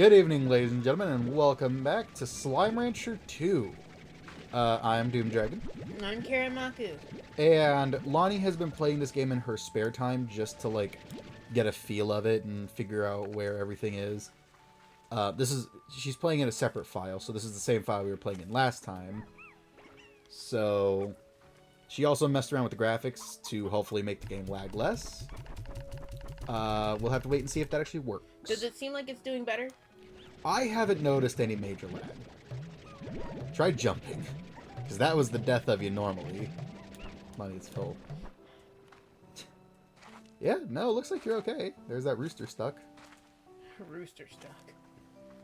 Good evening, ladies and gentlemen, and welcome back to Slime Rancher 2. I'm Doom Dragon. I'm Karen Maku. And Lonnie has been playing this game in her spare time just to, like, get a feel of it and figure out where everything is. She's playing in a separate file, so this is the same file we were playing in last time. So, she also messed around with the graphics to hopefully make the game lag less. We'll have to wait and see if that actually works. Does it seem like it's doing better? I haven't noticed any major lag. Try jumping, because that was the death of you normally. Money's full. Yeah, no, it looks like you're okay. There's that rooster stuck. Rooster stuck.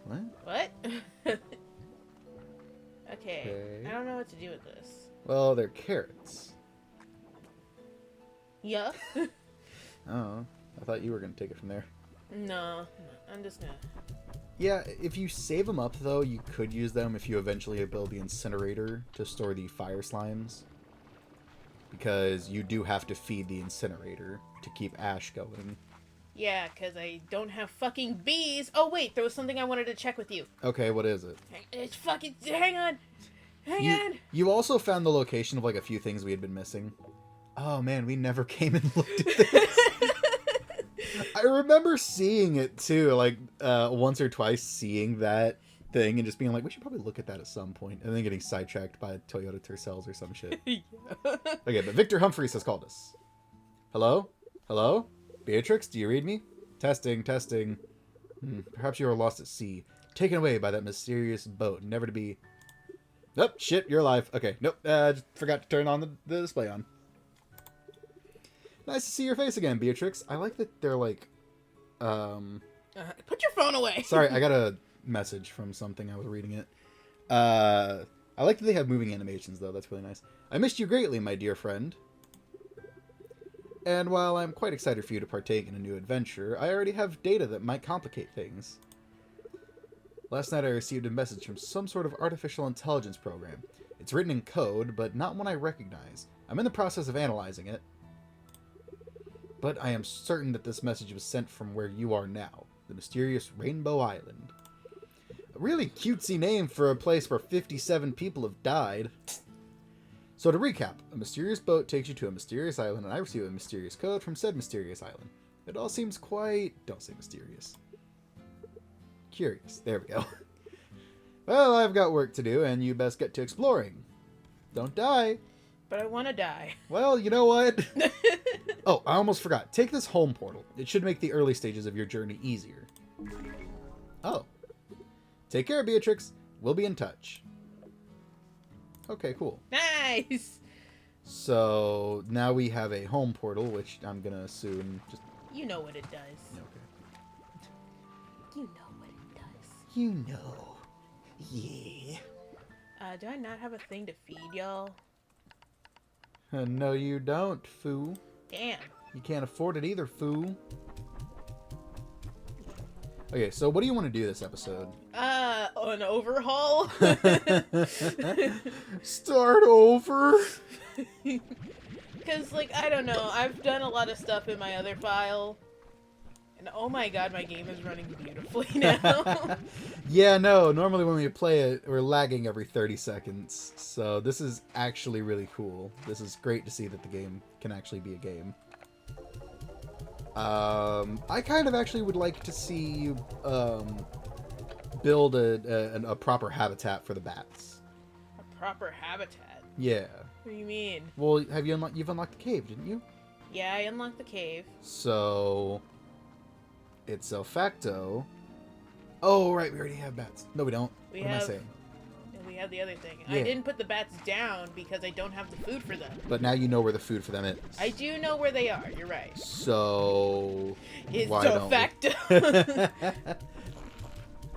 What? What? Okay. I don't know what to do with this. Well, they're carrots. Yeah. Oh, I thought you were going to take it from there. No, I'm just gonna... Yeah, if you save them up, though, you could use them if you eventually build the incinerator to store the fire slimes. Because you do have to feed the incinerator to keep ash going. Yeah, because I don't have fucking bees. Oh, wait, there was something I wanted to check with you. Okay, what is it? It's fucking... Hang on. Hang on. You also found the location of, like, a few things we had been missing. Oh, man, we never came and looked at this. I remember seeing it, too, like, once or twice seeing that thing and just being like, we should probably look at that at some point, and then getting sidetracked by Toyota Tercels or some shit. Yeah. Okay, but Victor Humphreys has called us. Hello? Hello? Beatrix, do you read me? Testing, testing. Perhaps you are lost at sea, taken away by that mysterious boat, never to be... Oh, shit, you're alive. Okay, nope, just forgot to turn on the display on. Nice to see your face again, Beatrix. I like that they're like, Put your phone away. Sorry, I got a message from something. I was reading it. I like that they have moving animations, though. That's really nice. I missed you greatly, my dear friend. And while I'm quite excited for you to partake in a new adventure, I already have data that might complicate things. Last night I received a message from some sort of artificial intelligence program. It's written in code, but not one I recognize. I'm in the process of analyzing it. But I am certain that this message was sent from where you are now, the mysterious Rainbow Island. A really cutesy name for a place where 57 people have died. So to recap, a mysterious boat takes you to a mysterious island, and I receive a mysterious code from said mysterious island. It all seems quite... don't say mysterious. Curious. There we go. Well, I've got work to do, and you best get to exploring. Don't die. But I want to die. Well, you know what? Oh, I almost forgot. Take this home portal. It should make the early stages of your journey easier. Oh. Take care, Beatrix. We'll be in touch. Okay, cool. Nice! So, now we have a home portal, which I'm gonna assume just... You know what it does. Okay. You know what it does. You know. Yeah. Do I not have a thing to feed y'all? No, you don't, foo. Damn. You can't afford it either, foo. Okay, so what do you want to do this episode? An overhaul? Start over? Because, like, I don't know. I've done a lot of stuff in my other file. And oh my god, my game is running beautifully now. Yeah, no, normally when we play it, we're lagging every 30 seconds. So this is actually really cool. This is great to see that the game can actually be a game. I kind of actually would like to see you build a proper habitat for the bats. A proper habitat? Yeah. What do you mean? Well, you've unlocked the cave, didn't you? Yeah, I unlocked the cave. So... it's a facto. Oh, right, we already have bats. No, we don't. What am I saying? We have the other thing. Yeah. I didn't put the bats down because I don't have the food for them. But now you know where the food for them is. I do know where they are. You're right. So... it's why a don't facto.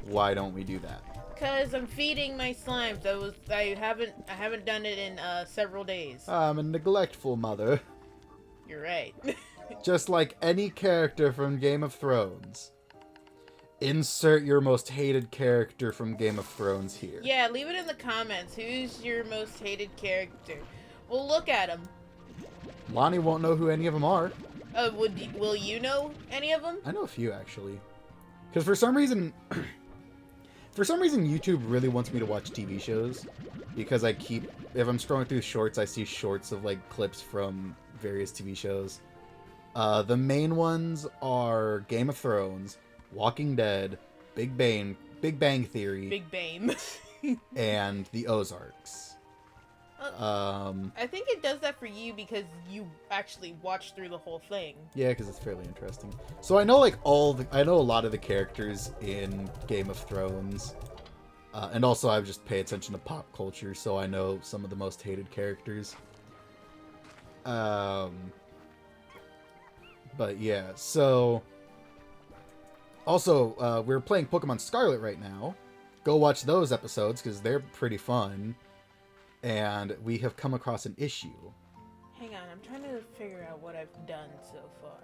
Why don't we do that? Because I'm feeding my slimes. I haven't done it in several days. I'm a neglectful mother. You're right. Just like any character from Game of Thrones. Insert your most hated character from Game of Thrones here. Yeah, leave it in the comments. Who's your most hated character? We'll look at them. Lonnie won't know who any of them are. Will you know any of them? I know a few, actually. Because for some reason, For some reason, YouTube really wants me to watch TV shows because if I'm scrolling through shorts, I see shorts of like clips from various TV shows. The main ones are Game of Thrones, Walking Dead, Big Bang Theory, Big Bane. and The Ozarks. I think it does that for you because you actually watch through the whole thing. Yeah, because it's fairly interesting. So I know like I know a lot of the characters in Game of Thrones, and also I just pay attention to pop culture, so I know some of the most hated characters. But yeah, so also we're playing Pokemon Scarlet right now. Go watch those episodes because they're pretty fun. And we have come across an issue. Hang on, I'm trying to figure out what I've done so far.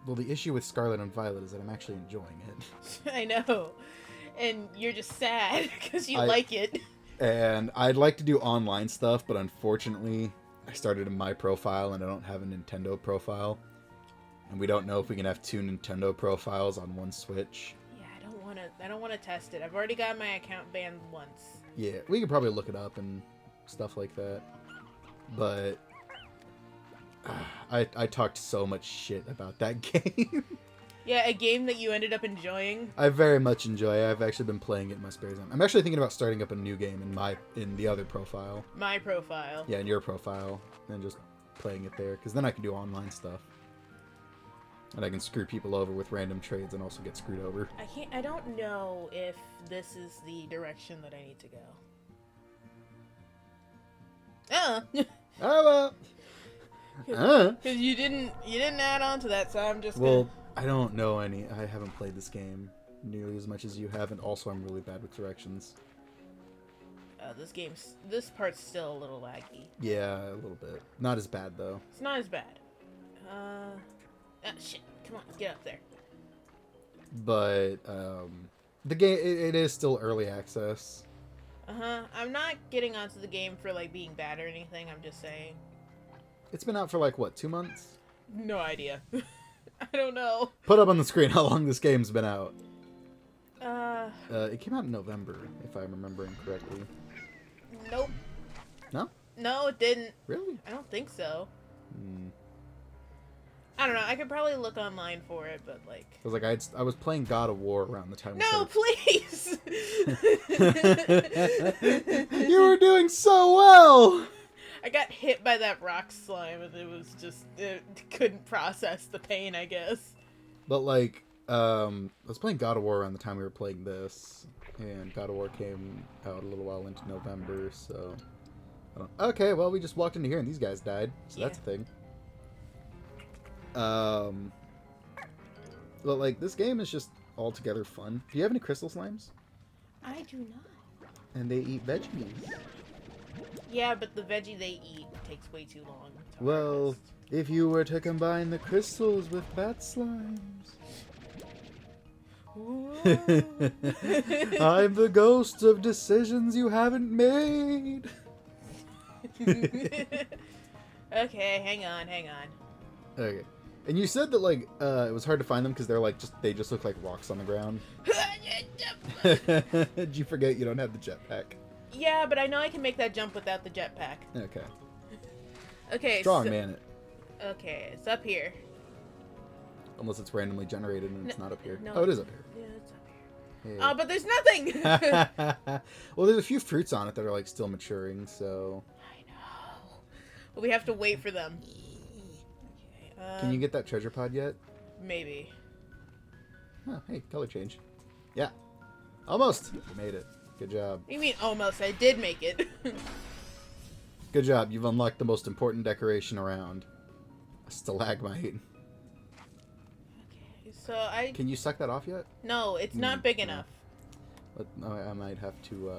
Well, the issue with Scarlet and Violet is that I'm actually enjoying it. I know. And you're just sad because you like it. And I'd like to do online stuff, but unfortunately, I started in my profile and I don't have a Nintendo profile. And we don't know if we can have 2 Nintendo profiles on one Switch. Yeah, I don't want to test it. I've already got my account banned once. Yeah, we could probably look it up and stuff like that. But I talked so much shit about that game. Yeah, a game that you ended up enjoying. I very much enjoy it. I've actually been playing it in my spare time. I'm actually thinking about starting up a new game in the other profile. My profile. Yeah, in your profile, and just playing it there, because then I can do online stuff. And I can screw people over with random trades and also get screwed over. I don't know if this is the direction that I need to go. Oh well. Because you didn't add on to that, so I'm just Well, I don't know any. I haven't played this game nearly as much as you have, and also I'm really bad with directions. This part's still a little laggy. Yeah, a little bit. Not as bad though. It's not as bad. Shit. Come on, get up there. But the game it is still early access. I'm not getting onto the game for like being bad or anything. I'm just saying. It's been out for like what, 2 months? No idea. I don't know. Put up on the screen how long this game's been out. It came out in November, if I'm remembering correctly. Nope. No? No, it didn't. Really? I don't think so. I don't know. I could probably look online for it, but like. I was like, I was playing God of War around the time. No, please. You were doing so well. I got hit by that rock slime, and it couldn't process the pain, I guess. But like, I was playing God of War around the time we were playing this, and God of War came out a little while into November, so. Okay, well, we just walked into here and these guys died, so Yeah. that's a thing. But like, this game is just altogether fun. Do you have any crystal slimes? I do not. And they eat veggies. Yeah, but the veggie they eat takes way too long to Well, harvest. if you were to combine the crystals with bat slimes. I'm the ghost of decisions you haven't made. Okay, hang on. Okay. And you said that like it was hard to find them because they just look like rocks on the ground. Did you forget you don't have the jetpack? Yeah, but I know I can make that jump without the jetpack. Okay. Okay. Strong man it. Okay, it's up here. Unless it's randomly generated and it's not up here. no. Oh, it is up here. Yeah, it's up here. Hey. Oh, but there's nothing. Well, there's a few fruits on it that are like still maturing, so. I know. But we have to wait for them. Okay, Can you get that treasure pod yet? Maybe. Oh, hey, color change. Yeah. Almost. You made it. Good job. What do you mean almost? I did make it. Good job. You've unlocked the most important decoration around. A stalagmite. Okay, so I... Can you suck that off yet? No, it's not big enough. But I might have to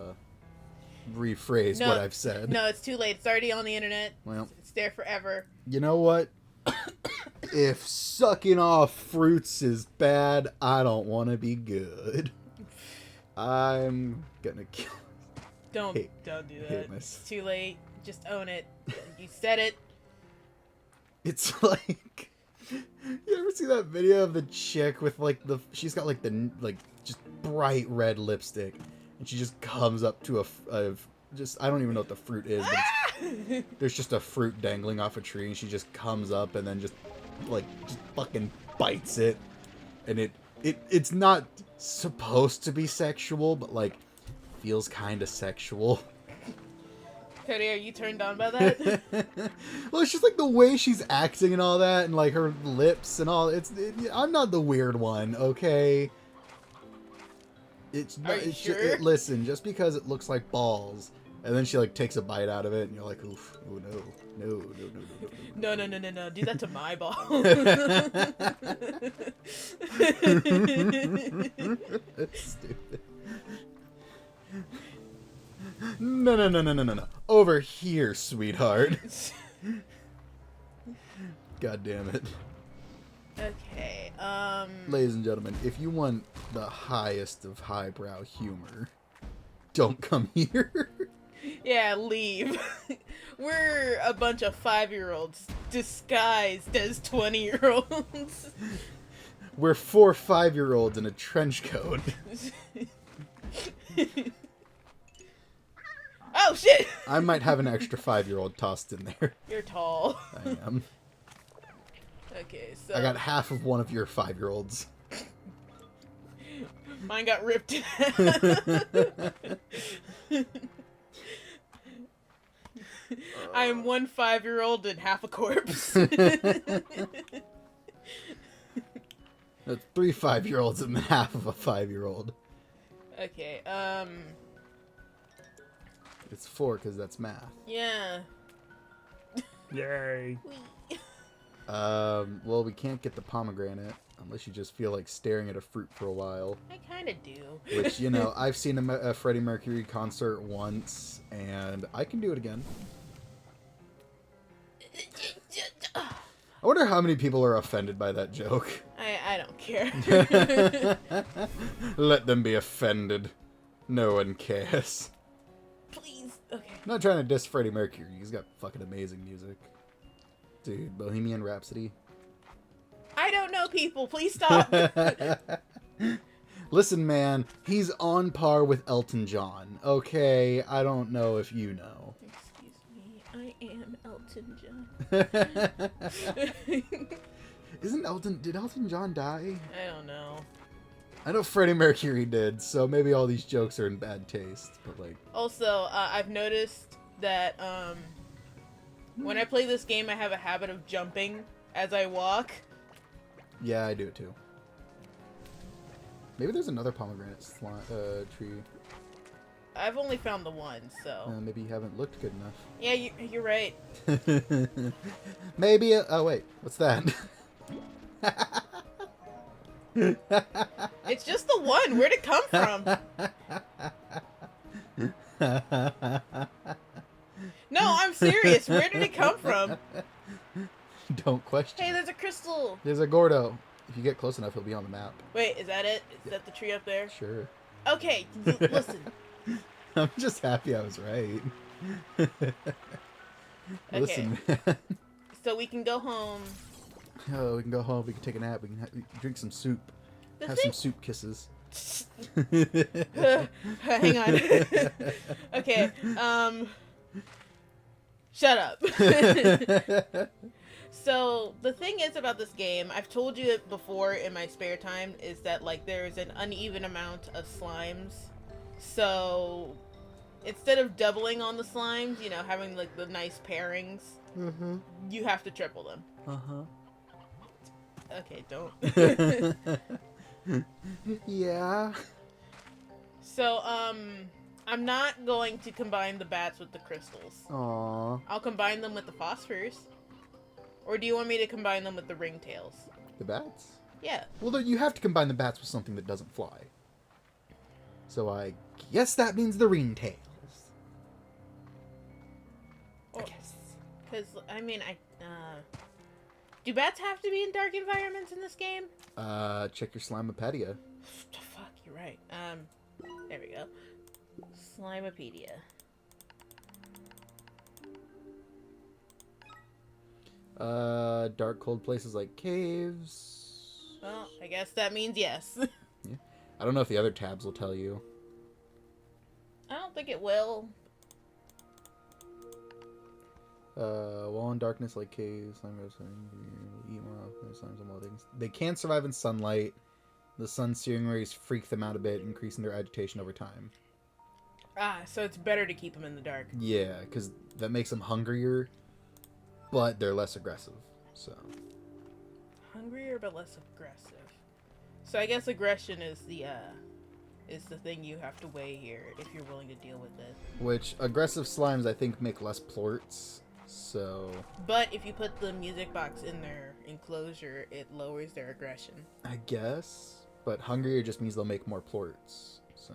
rephrase No, what I've said. No, it's too late. It's already on the internet. Well, It's there forever. you know what? If sucking off fruits is bad, I don't want to be good. I'm gonna kill. Don't do that. It's too late. Just own it. You said it. It's like You ever see that video of the chick with like she's got like the like just bright red lipstick, and she just comes up to a just I don't even know what the fruit is, but there's just a fruit dangling off a tree, and she just comes up and then just fucking bites it, and it's not supposed to be sexual, but like feels kind of sexual. Cody, are you turned on by that? Well, it's just like the way she's acting and all that, and like her lips and all. I'm not the weird one, okay? It's Are you sure? listen, just because it looks like balls, and then she like takes a bite out of it, and you're like, oof, oh no. No. Do that to my ball. That's stupid. No. Over here, sweetheart. God damn it. Okay, Ladies and gentlemen, if you want the highest of highbrow humor, don't come here. Yeah, leave. We're a bunch of 5-year-olds disguised as 20-year-olds. We're 4 5-year-olds in a trench coat. Oh, shit! I might have an extra 5-year-old tossed in there. You're tall. I am. Okay, so... I got half of one of your 5-year-olds. Mine got ripped in half. I am one 5-year-old and half a corpse. That's 3 5-year-olds and half of a 5-year-old. Okay, It's 4 because that's math. yeah. Yay. Well, we can't get the pomegranate unless you just feel like staring at a fruit for a while. I kind of do. Which, you know, I've seen a Freddie Mercury concert once, and I can do it again. I wonder how many people are offended by that joke. I don't care. Let them be offended. No one cares. Please. Okay. I'm not trying to diss Freddie Mercury. He's got fucking amazing music. Dude, Bohemian Rhapsody. I don't know people. Please stop. Listen, man, he's on par with Elton John. Okay, I don't know if you know. Excuse me, I am Elton John. Did Elton John die? I don't know. I know Freddie Mercury did, so maybe all these jokes are in bad taste, but like... Also, I've noticed that when I play this game, I have a habit of jumping as I walk. Yeah, I do it too. Maybe there's another pomegranate tree. I've only found the one, so... Maybe you haven't looked good enough. Yeah, you're right. Maybe... oh, wait. What's that? It's just the one. Where'd it come from? No, I'm serious. Where did it come from? Don't question. Hey, there's a crystal. There's a Gordo. If you get close enough, he'll be on the map. Wait, is that it? Is that the tree up there? Sure. Okay, listen. I'm just happy I was right. Listen, man. So we can go home. Oh, we can go home. We can take a nap. We can drink some soup. Have some soup kisses. Hang on. Okay. Shut up. So the thing is about this game, I've told you it before in my spare time, is that like there's an uneven amount of slimes. So instead of doubling on the slimes, you know, having like the nice pairings, you have to triple them. Okay, don't. Yeah. So, I'm not going to combine the bats with the crystals. Aww. I'll combine them with the phosphors. Or do you want me to combine them with the ringtails? The bats? Yeah. Well, you have to combine the bats with something that doesn't fly. So I guess that means the ringtails. I guess. Because, I mean, do bats have to be in dark environments in this game? Check your Slimepedia. Fuck, you're right. There we go. Slimepedia. Dark, cold places like caves. Well, I guess that means yes. Yeah. I don't know if the other tabs will tell you. I don't think it will. Wall in darkness like caves. Slime goes eat more often. Slimes and weldings. They can survive in sunlight. The sun's searing rays freak them out a bit, increasing their agitation over time. Ah, so it's better to keep them in the dark. Yeah, because that makes them hungrier, but they're less aggressive. So Hungrier but less aggressive. So I guess aggression is the thing you have to weigh here if you're willing to deal with it. which aggressive slimes I think make less plorts. So But if you put the music box in their enclosure, it lowers their aggression. I guess, but hungrier just means they'll make more plorts. So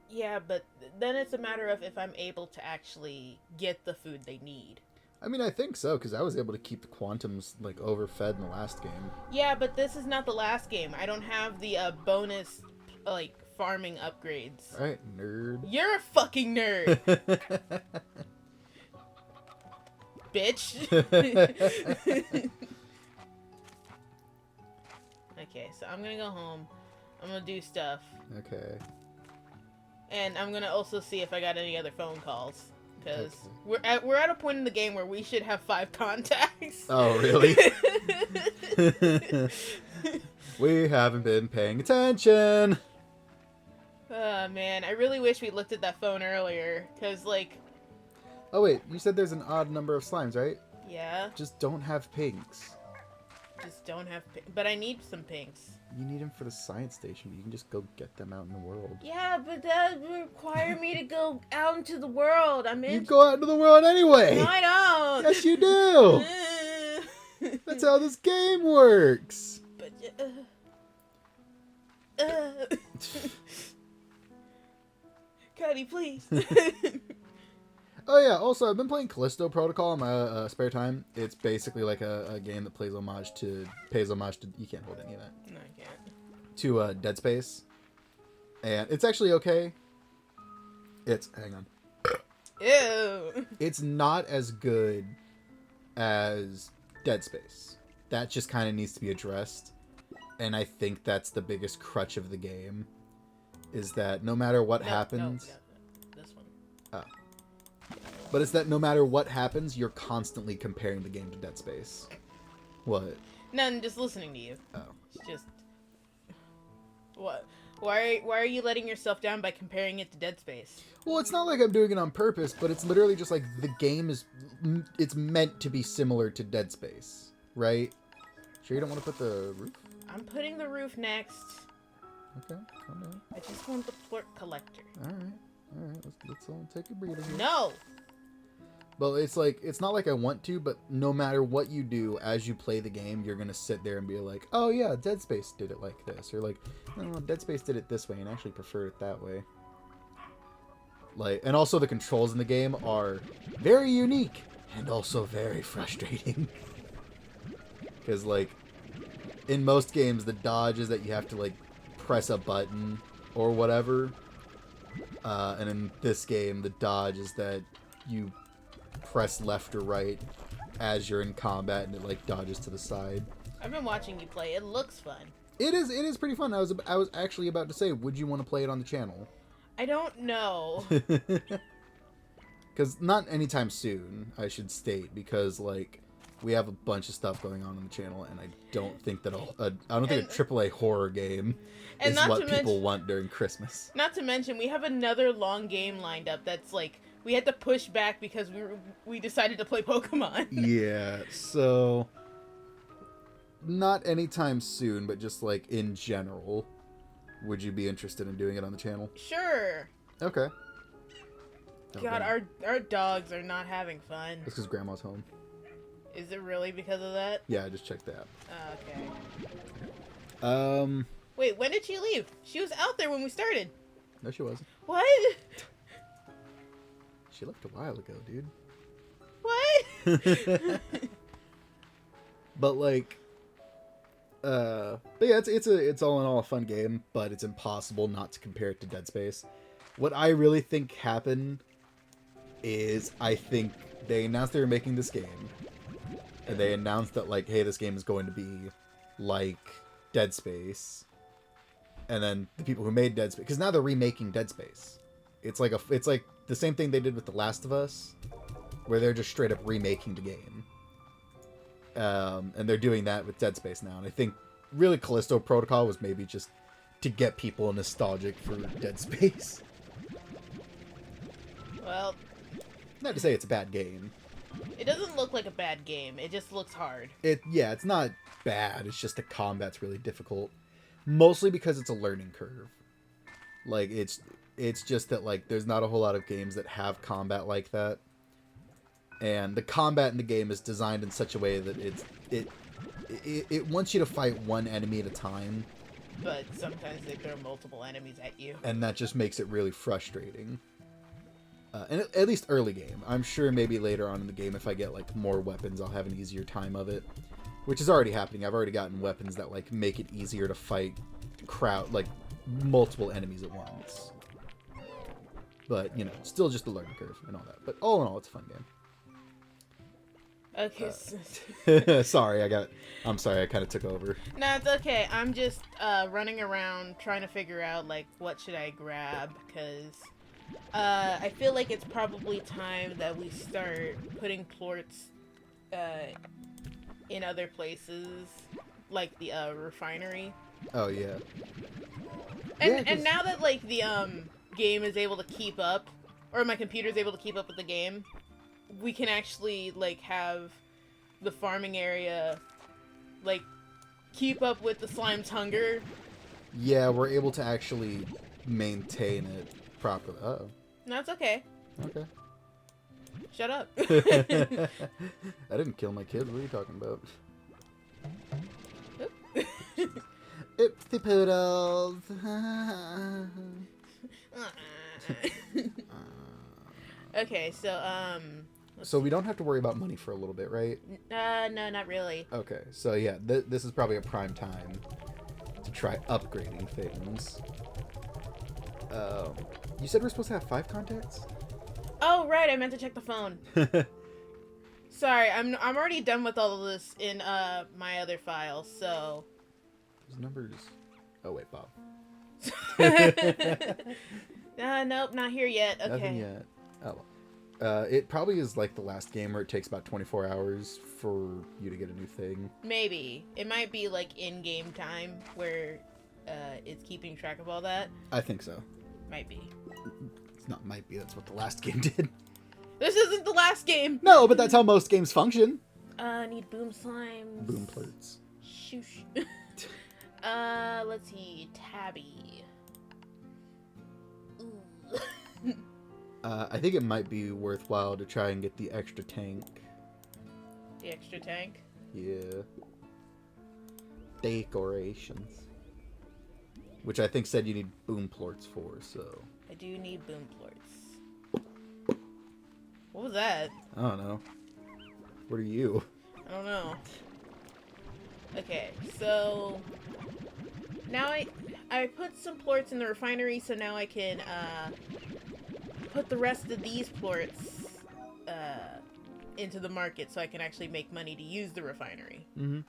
Yeah, but then it's a matter of if I'm able to actually get the food they need. I mean, I think so, because I was able to keep the quantums like overfed in the last game. Yeah, but this is not the last game. I don't have the bonus like farming upgrades. All right, nerd. You're a fucking nerd, bitch. Okay, so I'm gonna go home. I'm gonna do stuff. Okay. And I'm gonna also see if I got any other phone calls. Because Okay. we're at a point in the game where we should have 5 contacts. Oh, really? We haven't been paying attention. Oh, man. I really wish we looked at that phone earlier. Because, like... Oh, wait. You said there's an odd number of slimes, right? Yeah. Just don't have pinks. Just don't have... But I need some pinks. You need them for the science station. You can just go get them out in the world. Yeah, but that would require me to go out into the world. You go out into the world anyway. No, I don't. Yes, you do. That's how this game works. But, Cuddy, please. Oh yeah, also I've been playing Callisto Protocol in my spare time. It's basically like a game that pays homage to you can't hold any of that. No, I can't. To Dead Space. And it's actually okay. Hang on. Ew. It's not as good as Dead Space. That just kind of needs to be addressed. And I think that's the biggest crutch of the game. Is that no matter what happens... No, this one. Oh. But it's that no matter what happens, you're constantly comparing the game to Dead Space. What? None, just listening to you. Oh. It's just... What? Why are you letting yourself down by comparing it to Dead Space? Well, it's not like I'm doing it on purpose, but it's literally just like the game is... It's meant to be similar to Dead Space, right? Sure you don't want to put the roof? I'm putting the roof next. Okay, calm down. I just want the plort collector. Alright, let's all take a breather here. No! But it's like, it's not like I want to, but no matter what you do as you play the game, you're gonna sit there and be like, oh yeah, Dead Space did it like this. Or like, no, Dead Space did it this way and actually preferred it that way. Like, and also the controls in the game are very unique and also very frustrating. Because like, in most games, the dodge is that you have to like press a button or whatever. And in this game, the dodge is that you press left or right as you're in combat and it like dodges to the side. I've been watching you play. It looks fun. It is pretty fun. I was actually about to say, would you want to play it on the channel? I don't know. Because not anytime soon, I should state, because like we have a bunch of stuff going on the channel, and I don't think that I don't think a AAA horror game is what people want during Christmas. Not to mention, we have another long game lined up that's like we had to push back because we decided to play Pokemon. Yeah, so not anytime soon, but just like in general, would you be interested in doing it on the channel? Sure. Okay. God, our dogs are not having fun. That's because Grandma's home. Is it really because of that? Yeah, I just checked that. Okay. Wait, when did she leave? She was out there when we started. No, she wasn't. What? She left a while ago, dude. What? But like, but yeah, it's all in all a fun game, but it's impossible not to compare it to Dead Space. What I really think happened is I think they announced they were making this game, and they announced that like, hey, this game is going to be like Dead Space, and then the people who made Dead Space, because now they're remaking Dead Space. It's like the same thing they did with The Last of Us, where they're just straight up remaking the game. And they're doing that with Dead Space now, and I think really Callisto Protocol was maybe just to get people nostalgic for Dead Space. Well, Not to say it's a bad game. it doesn't look like a bad game. It just looks hard. It's not bad. It's just the combat's really difficult, mostly because it's a learning curve. Like it's just that like there's not a whole lot of games that have combat like that, and the combat in the game is designed in such a way that it wants you to fight one enemy at a time, But sometimes they throw multiple enemies at you. and that just makes it really frustrating. And at least early game. I'm sure maybe later on in the game, if I get like more weapons, I'll have an easier time of it, which is already happening. I've already gotten weapons that like make it easier to fight multiple enemies at once. But you know, still just a learning curve and all that. But all in all, it's a fun game. Okay. Sorry, I'm sorry, I kind of took over. No, it's okay. I'm just running around trying to figure out like what should I grab, because I feel like it's probably time that we start putting plorts in other places, like the refinery. Oh yeah. And now that like the game is able to keep up, or my computer is able to keep up with the game, we can actually like have the farming area like keep up with the slime's hunger. Yeah, we're able to actually maintain it properly. Uh-oh. No, it's okay. Okay. Shut up. I didn't kill my kids. What are you talking about? It's the poodles. Okay, so So we don't have to worry about money for a little bit, right? no, not really. Okay, so yeah, this is probably a prime time to try upgrading things. You said we're supposed to have 5 contacts? Oh, right, I meant to check the phone. Sorry, I'm already done with all of this in my other files, so. Those numbers. Oh wait, Bob. Nope, not here yet. Okay. Nothing yet. Oh well. It probably is like the last game where it takes about 24 hours for you to get a new thing. Maybe. It might be like in-game time where it's keeping track of all that. I think so. Might be. It's not might be, that's what the last game did. This isn't the last game! No, but that's how most games function. Need boom slimes. Boom plurts. Shoosh. Let's see. Tabby. Ooh. I think it might be worthwhile to try and get the extra tank. The extra tank? Yeah. Decorations. Which I think said you need boom plorts for, so. I do need boom plorts. What was that? I don't know. What are you? I don't know. Okay, so now I put some plorts in the refinery, so now I can put the rest of these plorts into the market, so I can actually make money to use the refinery. Mm-hmm.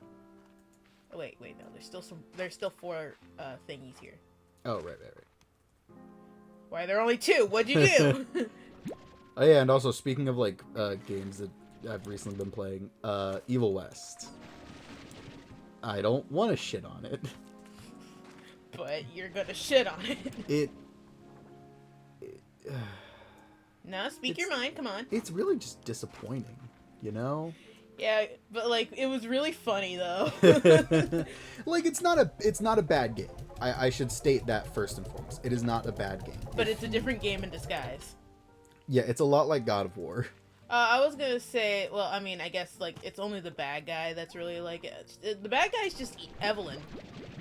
Oh, wait, no, there's still 4 thingies here. Oh, right. Why are there only 2? What'd you do? Oh yeah, and also speaking of like games that I've recently been playing, Evil West. I don't want to shit on it. But you're gonna shit on it. No, speak your mind, come on. It's really just disappointing, you know? Yeah, but like it was really funny though. Like it's not a bad game. I should state that first and foremost. It is not a bad game. But it's a different game in disguise. Yeah, it's a lot like God of War. I was gonna say, well, I mean, I guess like it's only the bad guy that's really like it. The bad guy's just Evelyn.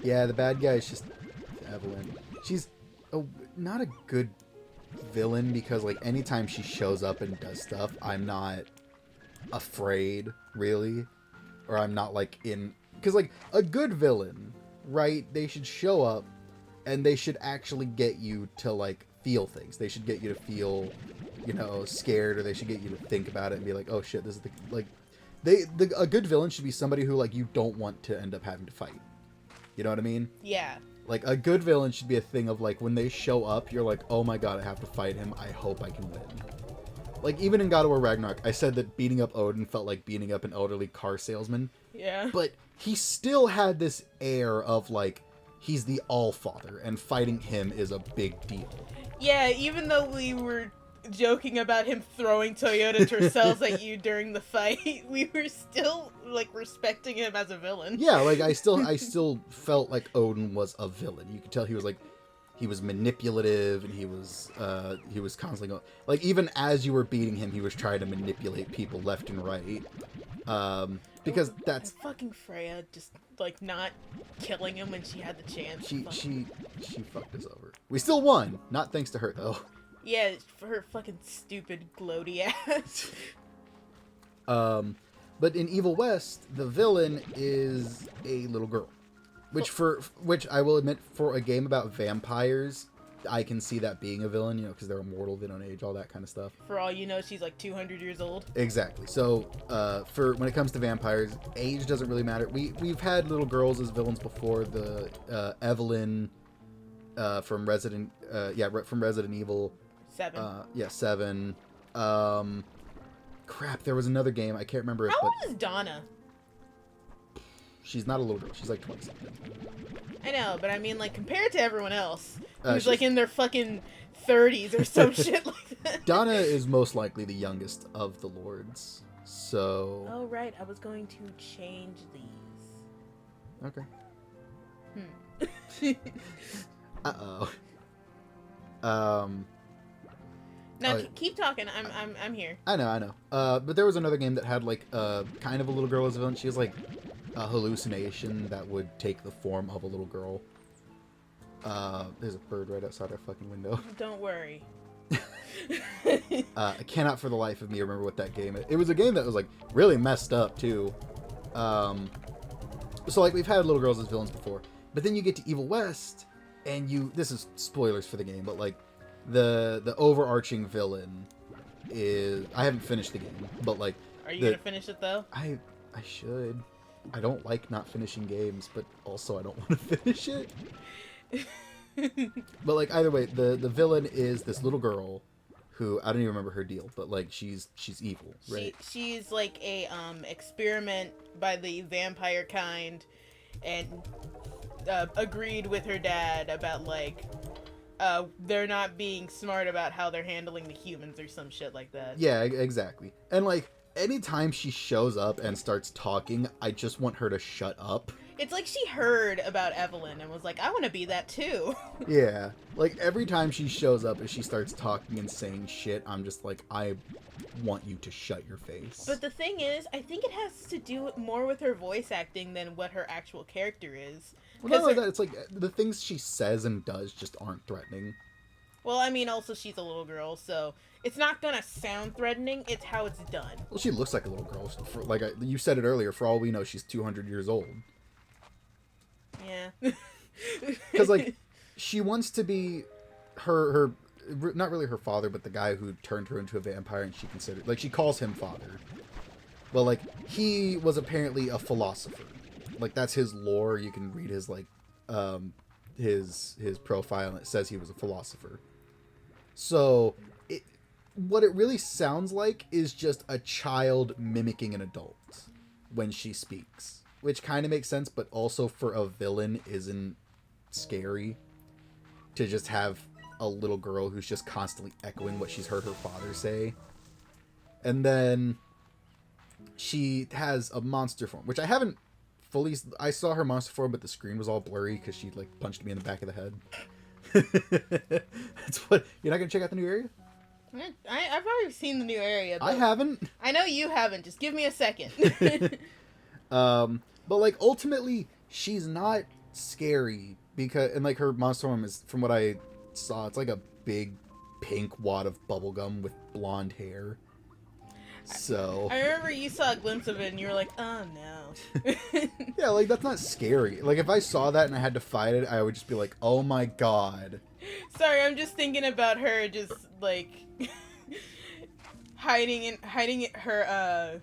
Yeah, the bad guy is just Evelyn. She's not a good villain because like anytime she shows up and does stuff, I'm not afraid really, or I'm not like in, because like a good villain, right? They should show up and they should actually get you to like feel things. They should get you to feel, you know, scared, or they should get you to think about it and be like, oh shit, this is the, like, A good villain should be somebody who like you don't want to end up having to fight. You know what I mean? Yeah. Like a good villain should be a thing of like when they show up, you're like, oh my god, I have to fight him. I hope I can win. Like even in God of War Ragnarok, I said that beating up Odin felt like beating up an elderly car salesman. Yeah. But he still had this air of like he's the All-Father and fighting him is a big deal. Yeah, even though we were joking about him throwing Toyota Tercels at you during the fight, we were still like respecting him as a villain. Yeah, like I still felt like Odin was a villain. You could tell he was manipulative and he was constantly going, like even as you were beating him, he was trying to manipulate people left and right. Because that's and fucking Freya just like not killing him when she had the chance. She fucked us over. We still won, not thanks to her though. Yeah, for her fucking stupid gloaty ass. But in Evil West, the villain is a little girl, which I will admit, for a game about vampires, I can see that being a villain, because they're immortal, they don't age, all that kind of stuff. For all you know, she's like 200 years old. Exactly. So, for when it comes to vampires, age doesn't really matter. We've had little girls as villains before. The Evelyn from Resident Evil. 7. 7. Crap, there was another game. I can't remember it. How but old is Donna? She's not a little girl. She's like 20-something. I know, but I mean, like, compared to everyone else, who's she's like in their fucking 30s or some shit like that. Donna is most likely the youngest of the lords. So. Oh, right. I was going to change these. Okay. Uh-oh. No, keep talking. I'm here. I know. But there was another game that had like kind of a little girl as a villain. She has like a hallucination that would take the form of a little girl. There's a bird right outside our fucking window. Don't worry. I cannot for the life of me remember what that game is. It was a game that was like really messed up too. So like we've had little girls as villains before, but then you get to Evil West, and this is spoilers for the game, but like the overarching villain is, I haven't finished the game, but like are you gonna finish it though? I should. I don't like not finishing games, but also I don't want to finish it. But like either way, the villain is this little girl who I don't even remember her deal, but like she's evil, right? She's like a experiment by the vampire kind, and agreed with her dad about like they're not being smart about how they're handling the humans or some shit like that. Yeah, exactly. And like anytime she shows up and starts talking, I just want her to shut up. It's like she heard about Evelyn and was like, I want to be that too. Yeah. Like every time she shows up and she starts talking and saying shit, I'm just like, I want you to shut your face. But the thing is, I think it has to do more with her voice acting than what her actual character is. Well, not only that, it's like the things she says and does just aren't threatening. Well, I mean, also she's a little girl, so it's not gonna sound threatening, it's how it's done. Well, she looks like a little girl. Like you said it earlier, for all we know, she's 200 years old. Yeah. Because, like, she wants to be her, not really her father, but the guy who turned her into a vampire, and she considered, like, she calls him father. Well, like, he was apparently a philosopher. Like, that's his lore. You can read his, like, his profile, and it says he was a philosopher. So, what it really sounds like is just a child mimicking an adult when she speaks. Which kind of makes sense, but also for a villain isn't scary to just have a little girl who's just constantly echoing what she's heard her father say. And then she has a monster form, which I haven't fully... I saw her monster form, but the screen was all blurry because she like punched me in the back of the head. That's what... You're not going to check out the new area? I've already seen the new area. I haven't. I know you haven't. Just give me a second. But like ultimately she's not scary because, and like her monster form is, from what I saw, it's like a big pink wad of bubblegum with blonde hair. So I remember you saw a glimpse of it and you were like, oh no. Yeah, like that's not scary. Like if I saw that and I had to fight it, I would just be like, oh my god. Sorry, I'm just thinking about her just like hiding her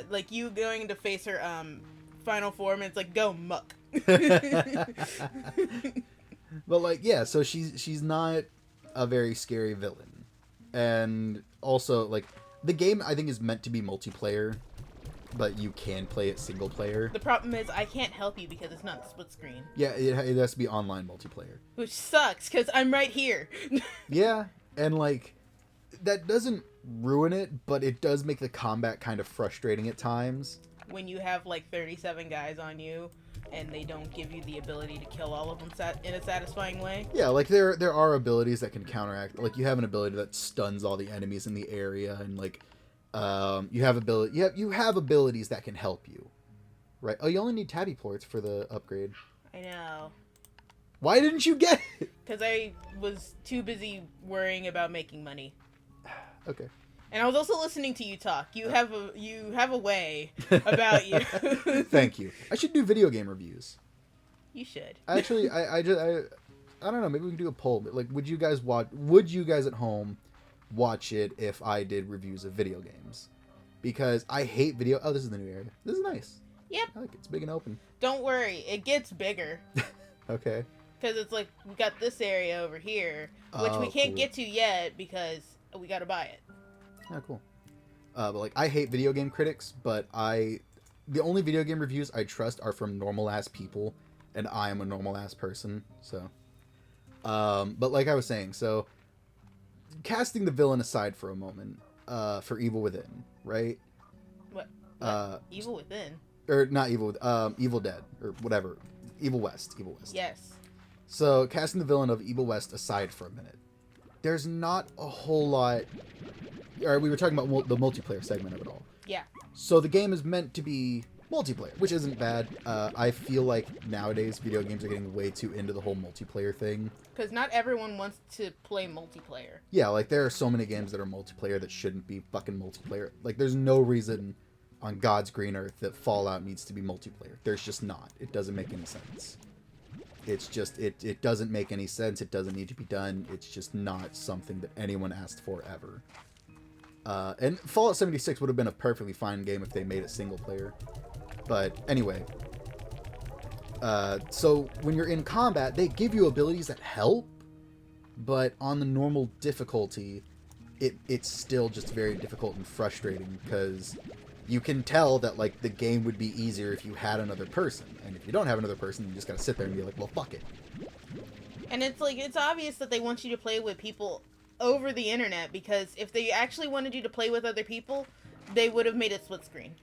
like you going to face her final form, and it's like go muck. But like, yeah, so she's not a very scary villain, and also like the game I think is meant to be multiplayer, but you can play it single player. The problem is I can't help you because it's not split screen. Yeah, it has to be online multiplayer. Which sucks because I'm right here. Yeah, and like that doesn't ruin it, but it does make the combat kind of frustrating at times. When you have like 37 guys on you and they don't give you the ability to kill all of them in a satisfying way. Yeah, like there are abilities that can counteract. Like you have an ability that stuns all the enemies in the area, and like you have abilities that can help you, right? Oh, you only need tabby ports for the upgrade. I know. Why didn't you get it? Because I was too busy worrying about making money. Okay. And I was also listening to you talk. You have a way about you. Thank you. I should do video game reviews. You should. Actually, I don't know. Maybe we can do a poll. But like, would you guys at home watch it if I did reviews of video games? Because I hate video. Oh, this is the new area. This is nice. Yep. I like it. It's big and open. Don't worry, it gets bigger. Okay. Because it's like we got this area over here, which we can't get to yet because we got to buy it. Oh, cool. But like, I hate video game critics, but the only video game reviews I trust are from normal ass people, and I am a normal ass person. So, but like I was saying, so casting the villain aside for a moment, for Evil Within, right? What? Evil Within? Or not Evil, Evil Dead, or whatever. Evil West. Yes. So, casting the villain of Evil West aside for a minute, there's not a whole lot. Or we were talking about the multiplayer segment of it all. Yeah. So the game is meant to be multiplayer, which isn't bad. I feel like nowadays video games are getting way too into the whole multiplayer thing. Because not everyone wants to play multiplayer. Yeah, like there are so many games that are multiplayer that shouldn't be fucking multiplayer. Like there's no reason on God's green earth that Fallout needs to be multiplayer. There's just not. It doesn't make any sense. It's just, it doesn't make any sense. It doesn't need to be done. It's just not something that anyone asked for ever. And Fallout 76 would have been a perfectly fine game if they made it single player. But anyway, so when you're in combat, they give you abilities that help, but on the normal difficulty, it's still just very difficult and frustrating because you can tell that like the game would be easier if you had another person, and if you don't have another person, you just gotta sit there and be like, well, fuck it. And it's like, it's obvious that they want you to play with people over the internet, because if they actually wanted you to play with other people, they would have made it split screen.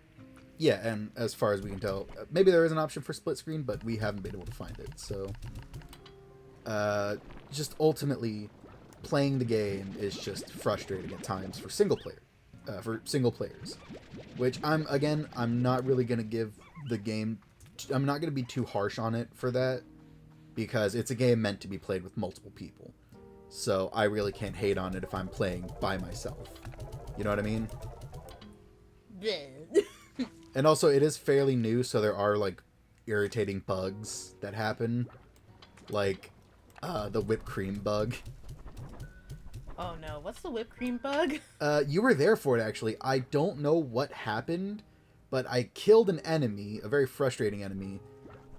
Yeah, and as far as we can tell, maybe there is an option for split screen, but we haven't been able to find it. So, just ultimately, playing the game is just frustrating at times for single players. Which I'm not really gonna give the game. I'm not gonna be too harsh on it for that, because it's a game meant to be played with multiple people. So I really can't hate on it if I'm playing by myself. You know what I mean? And also, it is fairly new, so there are, like, irritating bugs that happen. Like, the whipped cream bug. Oh no, what's the whipped cream bug? You were there for it, actually. I don't know what happened, but I killed an enemy, a very frustrating enemy,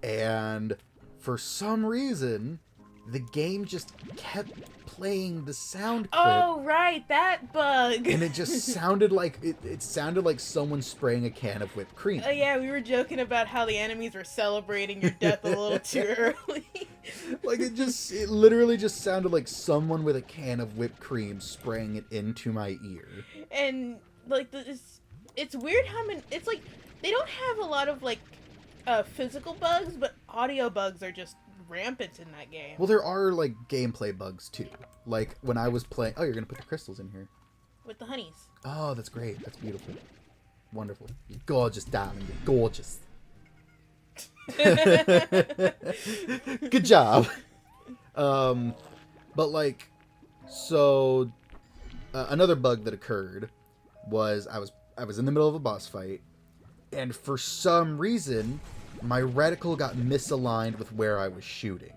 and for some reason, the game just kept playing the sound clip. Oh, right, that bug. And it just sounded like it sounded like someone spraying a can of whipped cream. Oh yeah, we were joking about how the enemies were celebrating your death a little too early. Like it literally just sounded like someone with a can of whipped cream spraying it into my ear. And like it's weird how many, it's like they don't have a lot of like physical bugs, but audio bugs are just rampant in that game. Well, there are like gameplay bugs too. Like when I was playing, oh, you're gonna put the crystals in here with the honeys. Oh, that's great. That's beautiful. Wonderful. You're gorgeous, darling. You're gorgeous. Good job. But like, so another bug that occurred was I was in the middle of a boss fight, and for some reason my reticle got misaligned with where I was shooting.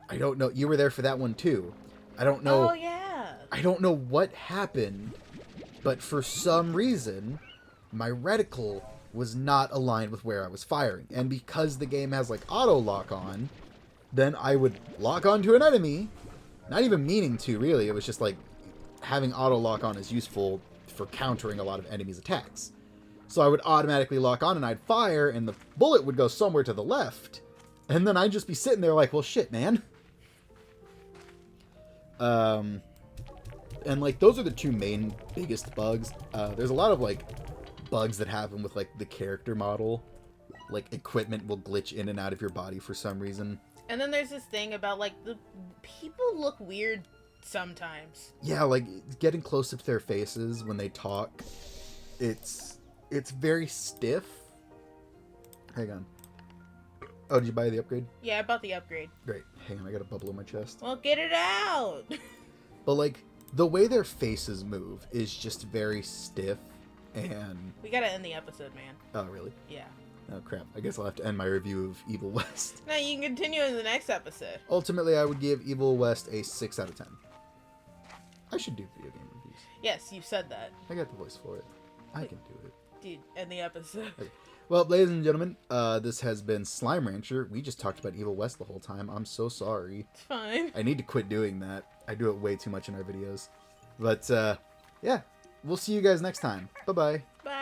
I don't know. You were there for that one too. I don't know. Oh yeah. I don't know what happened, but for some reason my reticle was not aligned with where I was firing. And because the game has like auto lock on, then I would lock onto an enemy, not even meaning to really. It was just like having auto lock on is useful for countering a lot of enemies' attacks. So I would automatically lock on and I'd fire and the bullet would go somewhere to the left. And then I'd just be sitting there like, well, shit, man. And like those are the two main biggest bugs. There's a lot of like bugs that happen with like the character model. Like equipment will glitch in and out of your body for some reason. And then there's this thing about like the people look weird sometimes. Yeah, like getting close up to their faces when they talk. It's very stiff. Hang on. Oh, did you buy the upgrade? Yeah, I bought the upgrade. Great. Hang on, I got a bubble in my chest. Well, get it out! But like, the way their faces move is just very stiff and... We gotta end the episode, man. Oh, really? Yeah. Oh, crap. I guess I'll have to end my review of Evil West. No, you can continue in the next episode. Ultimately, I would give Evil West a 6 out of 10. I should do video game reviews. Yes, you said that. I got the voice for it. I can do it. Dude, end the episode. Okay. Well, ladies and gentlemen, this has been Slime Rancher. We just talked about Evil West the whole time. I'm so sorry. It's fine. I need to quit doing that. I do it way too much in our videos. But, yeah. We'll see you guys next time. Bye-bye. Bye.